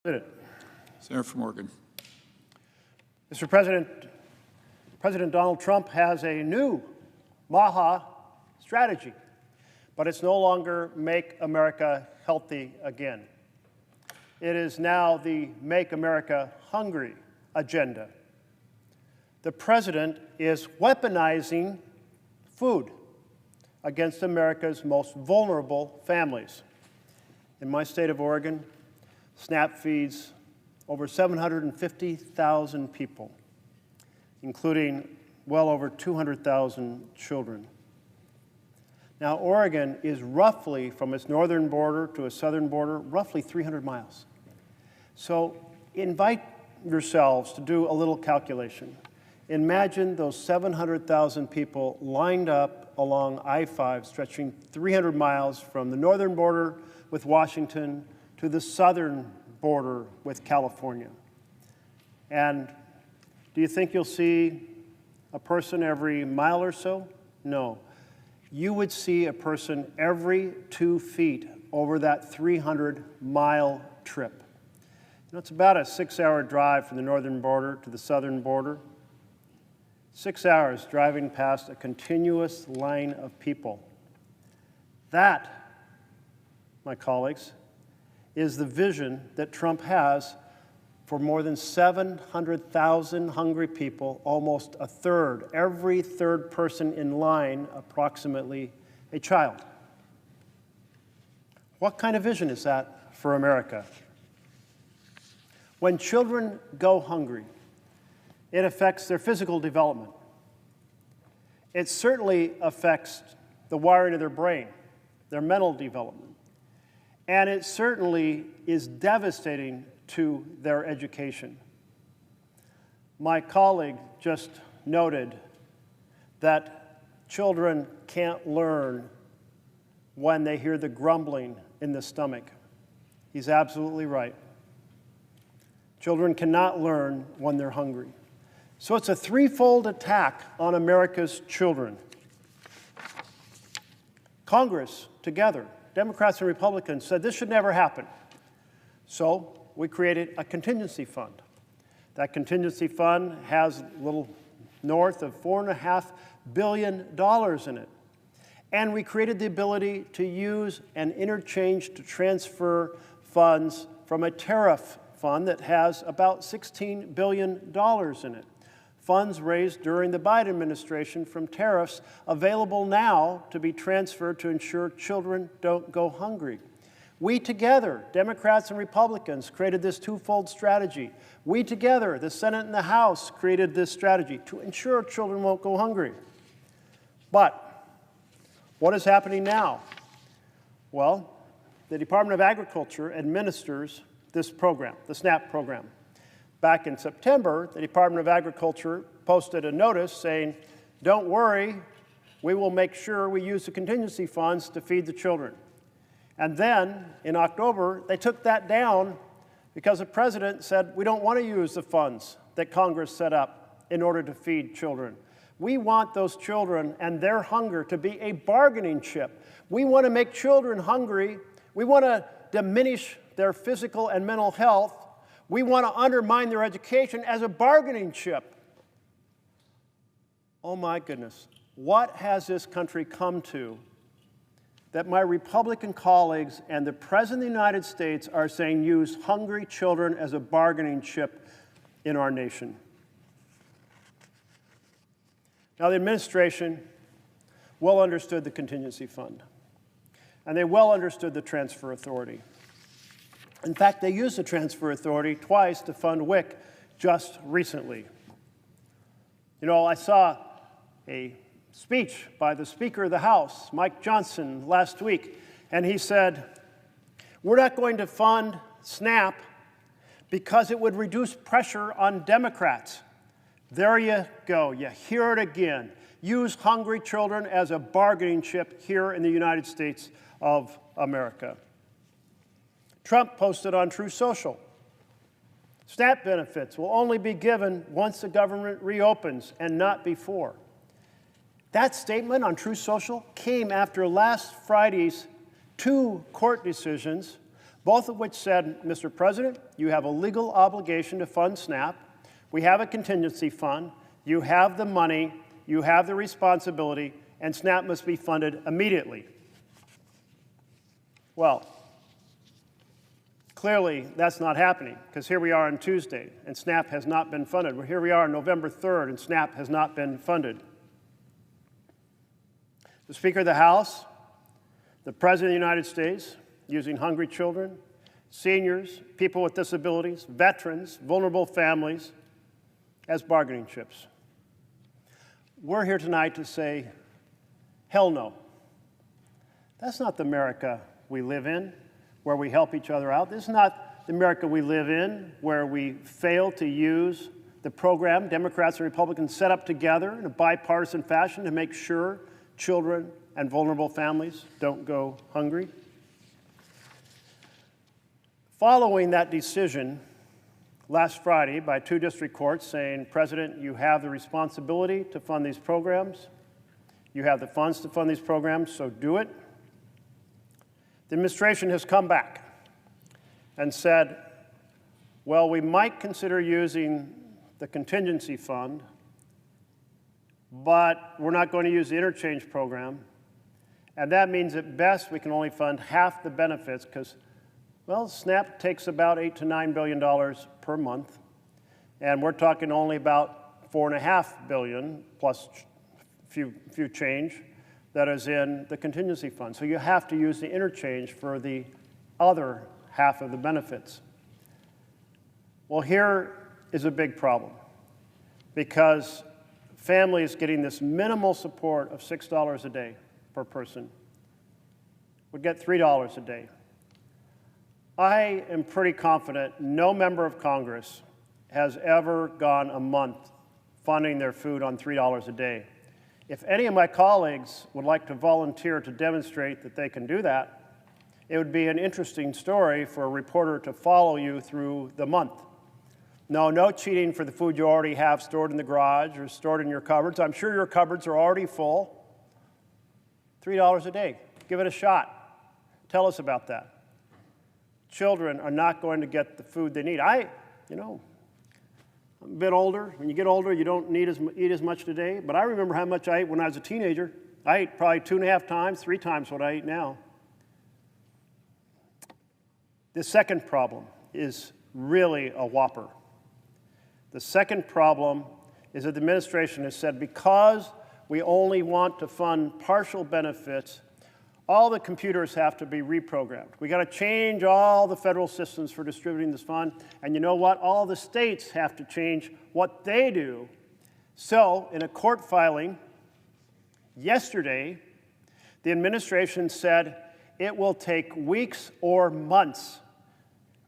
Senator from Oregon. Mr. President, President Donald Trump has a new MAHA strategy, but it's no longer Make America Healthy Again. It is now the Make America Hungry agenda. The president is weaponizing food against America's most vulnerable families. In my state of Oregon, SNAP feeds over 750,000 people, including well over 200,000 children. Now, Oregon is roughly, from its northern border to its southern border, roughly 300 miles. So invite yourselves to do a little calculation. Imagine those 700,000 people lined up along I-5, stretching 300 miles from the northern border with Washington to the southern border with California. And do you think you'll see a person every mile or so? No. You would see a person every 2 feet over that 300-mile trip. You know, it's about a 6-hour drive from the northern border to the southern border. 6 hours driving past a continuous line of people. That, my colleagues, is the vision that Trump has for more than 700,000 hungry people, almost a third, every third person in line, approximately a child. What kind of vision is that for America? When children go hungry, it affects their physical development. It certainly affects the wiring of their brain, their mental development. And it certainly is devastating to their education. My colleague just noted that children can't learn when they hear the grumbling in the stomach. He's absolutely right. Children cannot learn when they're hungry. So it's a threefold attack on America's children. Congress, together, Democrats and Republicans, said this should never happen. So we created a contingency fund. That contingency fund has a little north of $4.5 billion in it. And we created the ability to use an interchange to transfer funds from a tariff fund that has about $16 billion in it. Funds raised during the Biden administration from tariffs available now to be transferred to ensure children don't go hungry. We together, Democrats and Republicans, created this twofold strategy. We together, the Senate and the House, created this strategy to ensure children won't go hungry. But what is happening now? Well, the Department of Agriculture administers this program, the SNAP program. Back in September, the Department of Agriculture posted a notice saying, don't worry, we will make sure we use the contingency funds to feed the children. And then, in October, they took that down because the president said, we don't want to use the funds that Congress set up in order to feed children. We want those children and their hunger to be a bargaining chip. We want to make children hungry. We want to diminish their physical and mental health. We want to undermine their education as a bargaining chip. Oh my goodness, what has this country come to that my Republican colleagues and the President of the United States are saying use hungry children as a bargaining chip in our nation? Now, the administration well understood the contingency fund, and they well understood the transfer authority. In fact, they used the transfer authority twice to fund WIC just recently. You know, I saw a speech by the Speaker of the House, Mike Johnson, last week, and he said, we're not going to fund SNAP because it would reduce pressure on Democrats. There you go. You hear it again. Use hungry children as a bargaining chip here in the United States of America. Trump posted on Truth Social, SNAP benefits will only be given once the government reopens and not before. That statement on Truth Social came after last Friday's 2 court decisions both of which said, Mr. President, you have a legal obligation to fund SNAP. We have a contingency fund. You have the money. You have the responsibility, and SNAP must be funded immediately. Well, clearly that's not happening, because here we are on Tuesday, and SNAP has not been funded. Here we are on November 3rd, and SNAP has not been funded. The Speaker of the House, the President of the United States, using hungry children, seniors, people with disabilities, veterans, vulnerable families as bargaining chips. We're here tonight to say, hell no. That's not the America we live in, where we help each other out. This is not the America we live in, where we fail to use the program Democrats and Republicans set up together in a bipartisan fashion to make sure children and vulnerable families don't go hungry. Following that decision last Friday by 2 district courts saying, President, you have the responsibility to fund these programs, you have the funds to fund these programs, so do it. The administration has come back and said, well, we might consider using the contingency fund, but we're not going to use the interchange program. And that means at best we can only fund half the benefits because, well, SNAP takes about $8 to $9 billion per month. And we're talking only about $4.5 billion plus few change that is in the contingency fund. So you have to use the interchange for the other half of the benefits. Well, here is a big problem because families getting this minimal support of $6 a day per person would get $3 a day. I am pretty confident no member of Congress has ever gone a month funding their food on $3 a day. If any of my colleagues would like to volunteer to demonstrate that they can do that, it would be an interesting story for a reporter to follow you through the month. No cheating for the food you already have stored in the garage or stored in your cupboards. I'm sure your cupboards are already full. $3 a day. Give it a shot. Tell us about that. Children are not going to get the food they need. I'm a bit older. When you get older, you don't eat as much today. But I remember how much I ate when I was a teenager. I ate probably 2.5 times, 3 times what I eat now. The second problem is really a whopper. The second problem is that the administration has said because we only want to fund partial benefits, all the computers have to be reprogrammed. We got to change all the federal systems for distributing this fund. And you know what? All the states have to change what they do. So in a court filing yesterday, the administration said it will take weeks or months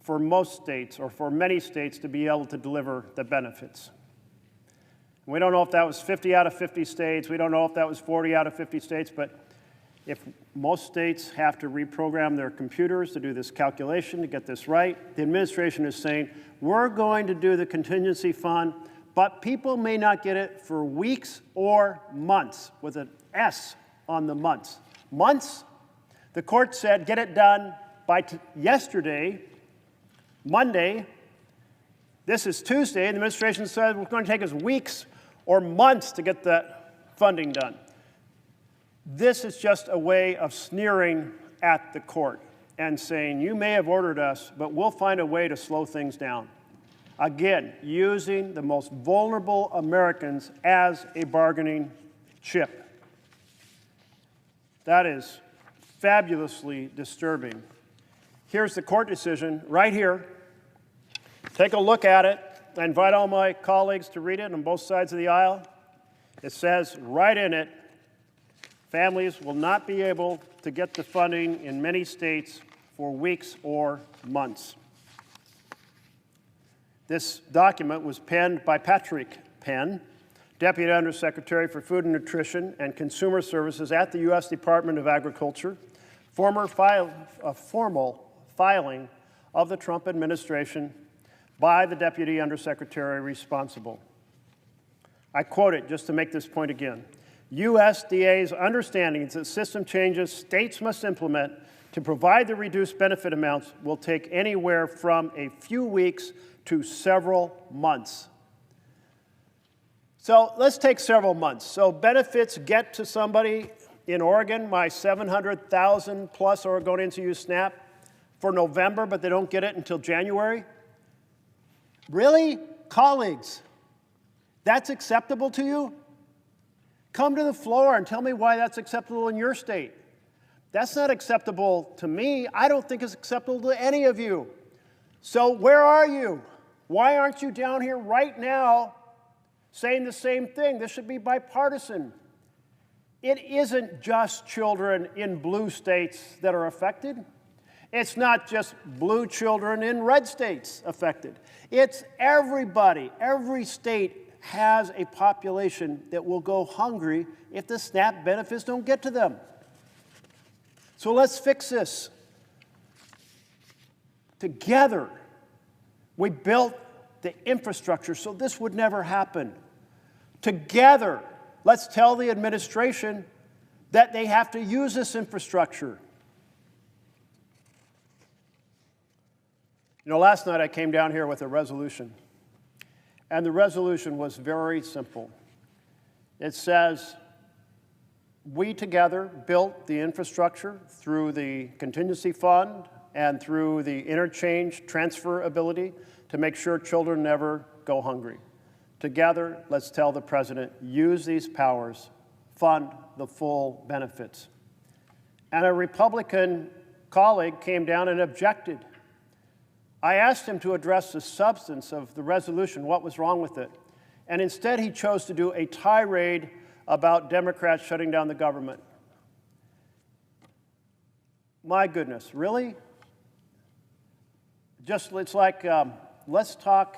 for most states or for many states to be able to deliver the benefits. We don't know if that was 50 out of 50 states. We don't know if that was 40 out of 50 states. But if most states have to reprogram their computers to do this calculation to get this right, the administration is saying, we're going to do the contingency fund, but people may not get it for weeks or months, with an S on the months. Months? The court said, get it done by yesterday, Monday. This is Tuesday, and the administration said it's going to take us weeks or months to get that funding done. This is just a way of sneering at the court and saying, you may have ordered us, but we'll find a way to slow things down. Again, using the most vulnerable Americans as a bargaining chip. That is fabulously disturbing. Here's the court decision right here. Take a look at it. I invite all my colleagues to read it on both sides of the aisle. It says right in it, families will not be able to get the funding in many states for weeks or months. This document was penned by Patrick Penn, Deputy Undersecretary for Food and Nutrition and Consumer Services at the U.S. Department of Agriculture, formal filing of the Trump administration by the Deputy Undersecretary responsible. I quote it just to make this point again. USDA's understanding is that system changes states must implement to provide the reduced benefit amounts will take anywhere from a few weeks to several months. So let's take several months. So benefits get to somebody in Oregon, my 700,000 plus Oregonians who use SNAP, for November, but they don't get it until January. Really? Colleagues, that's acceptable to you? Come to the floor and tell me why that's acceptable in your state. That's not acceptable to me. I don't think it's acceptable to any of you. So where are you? Why aren't you down here right now saying the same thing? This should be bipartisan. It isn't just children in blue states that are affected. It's not just blue children in red states affected. It's everybody. Every state has a population that will go hungry if the SNAP benefits don't get to them. So let's fix this. Together, we built the infrastructure so this would never happen. Together, let's tell the administration that they have to use this infrastructure. You know, last night I came down here with a resolution, and the resolution was very simple. It says, we together built the infrastructure through the contingency fund and through the interchange transfer ability to make sure children never go hungry. Together, let's tell the president, use these powers, fund the full benefits. And a Republican colleague came down and objected. I asked him to address the substance of the resolution, what was wrong with it. And instead, he chose to do a tirade about Democrats shutting down the government. My goodness, really? It's like, let's talk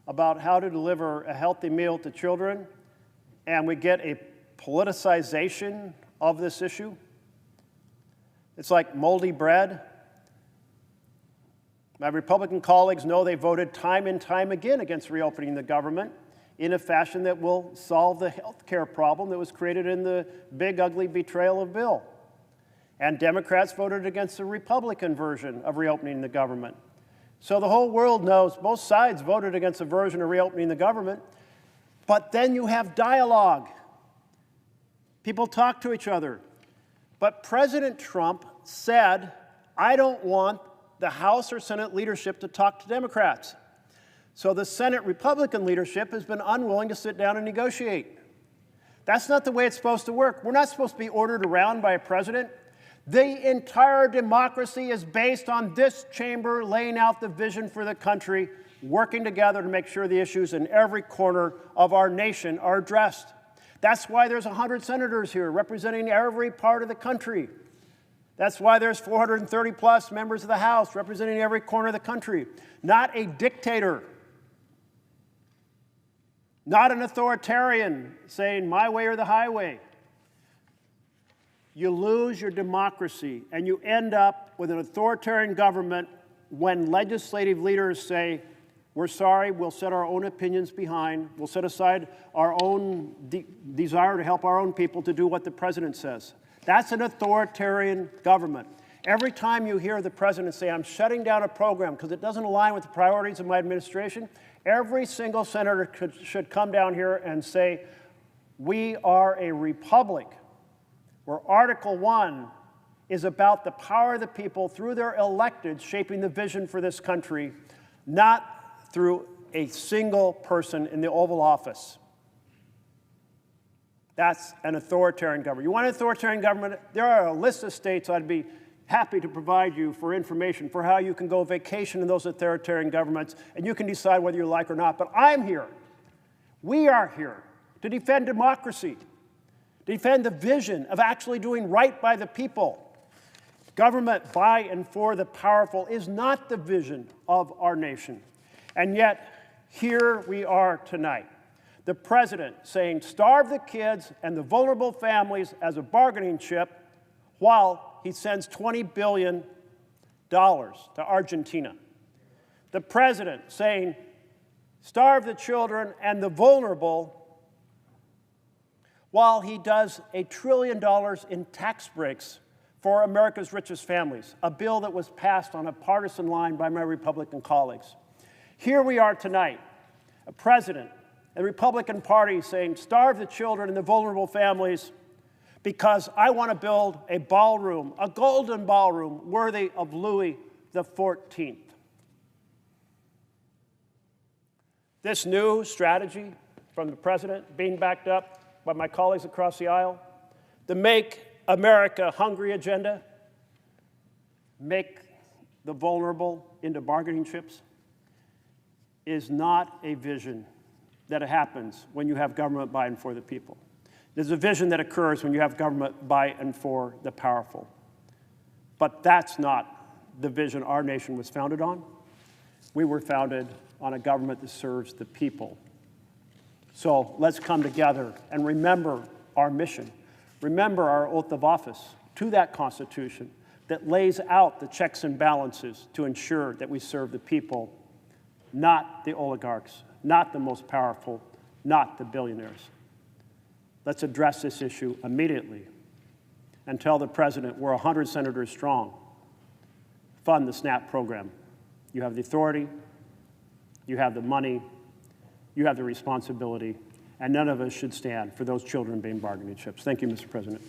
about how to deliver a healthy meal to children, and we get a politicization of this issue. It's like moldy bread. My Republican colleagues know they voted time and time again against reopening the government in a fashion that will solve the health care problem that was created in the big, ugly betrayal of Bill. And Democrats voted against the Republican version of reopening the government. So the whole world knows both sides voted against a version of reopening the government, but then you have dialogue. People talk to each other. But President Trump said, I don't want the House or Senate leadership to talk to Democrats. So the Senate Republican leadership has been unwilling to sit down and negotiate. That's not the way it's supposed to work. We're not supposed to be ordered around by a president. The entire democracy is based on this chamber laying out the vision for the country, working together to make sure the issues in every corner of our nation are addressed. That's why there's 100 senators here representing every part of the country. That's why there's 430 plus members of the House representing every corner of the country. Not a dictator. Not an authoritarian saying my way or the highway. You lose your democracy and you end up with an authoritarian government when legislative leaders say, we're sorry, we'll set our own opinions behind, we'll set aside our own desire to help our own people to do what the president says. That's an authoritarian government. Every time you hear the president say, I'm shutting down a program because it doesn't align with the priorities of my administration, every single senator should come down here and say, we are a republic where Article 1 is about the power of the people through their electeds shaping the vision for this country, not through a single person in the Oval Office. That's an authoritarian government. You want an authoritarian government? There are a list of states I'd be happy to provide you for information for how you can go vacation in those authoritarian governments, and you can decide whether you like or not. But I'm here. We are here to defend democracy, to defend the vision of actually doing right by the people. Government by and for the powerful is not the vision of our nation. And yet, here we are tonight. The president saying starve the kids and the vulnerable families as a bargaining chip while he sends $20 billion to Argentina. The president saying starve the children and the vulnerable while he does $1 trillion in tax breaks for America's richest families, a bill that was passed on a partisan line by my Republican colleagues. Here we are tonight, a president and the Republican Party saying, starve the children and the vulnerable families because I want to build a ballroom, a golden ballroom worthy of Louis XIV. This new strategy from the president, being backed up by my colleagues across the aisle, the Make America Hungry agenda, make the vulnerable into bargaining chips, is not a vision that happens when you have government by and for the people. There's a vision that occurs when you have government by and for the powerful. But that's not the vision our nation was founded on. We were founded on a government that serves the people. So let's come together and remember our mission. Remember our oath of office to that Constitution that lays out the checks and balances to ensure that we serve the people, not the oligarchs, not the most powerful, not the billionaires. Let's address this issue immediately and tell the president we're 100 senators strong. Fund the SNAP program. You have the authority, you have the money, you have the responsibility, and none of us should stand for those children being bargaining chips. Thank you, Mr. President.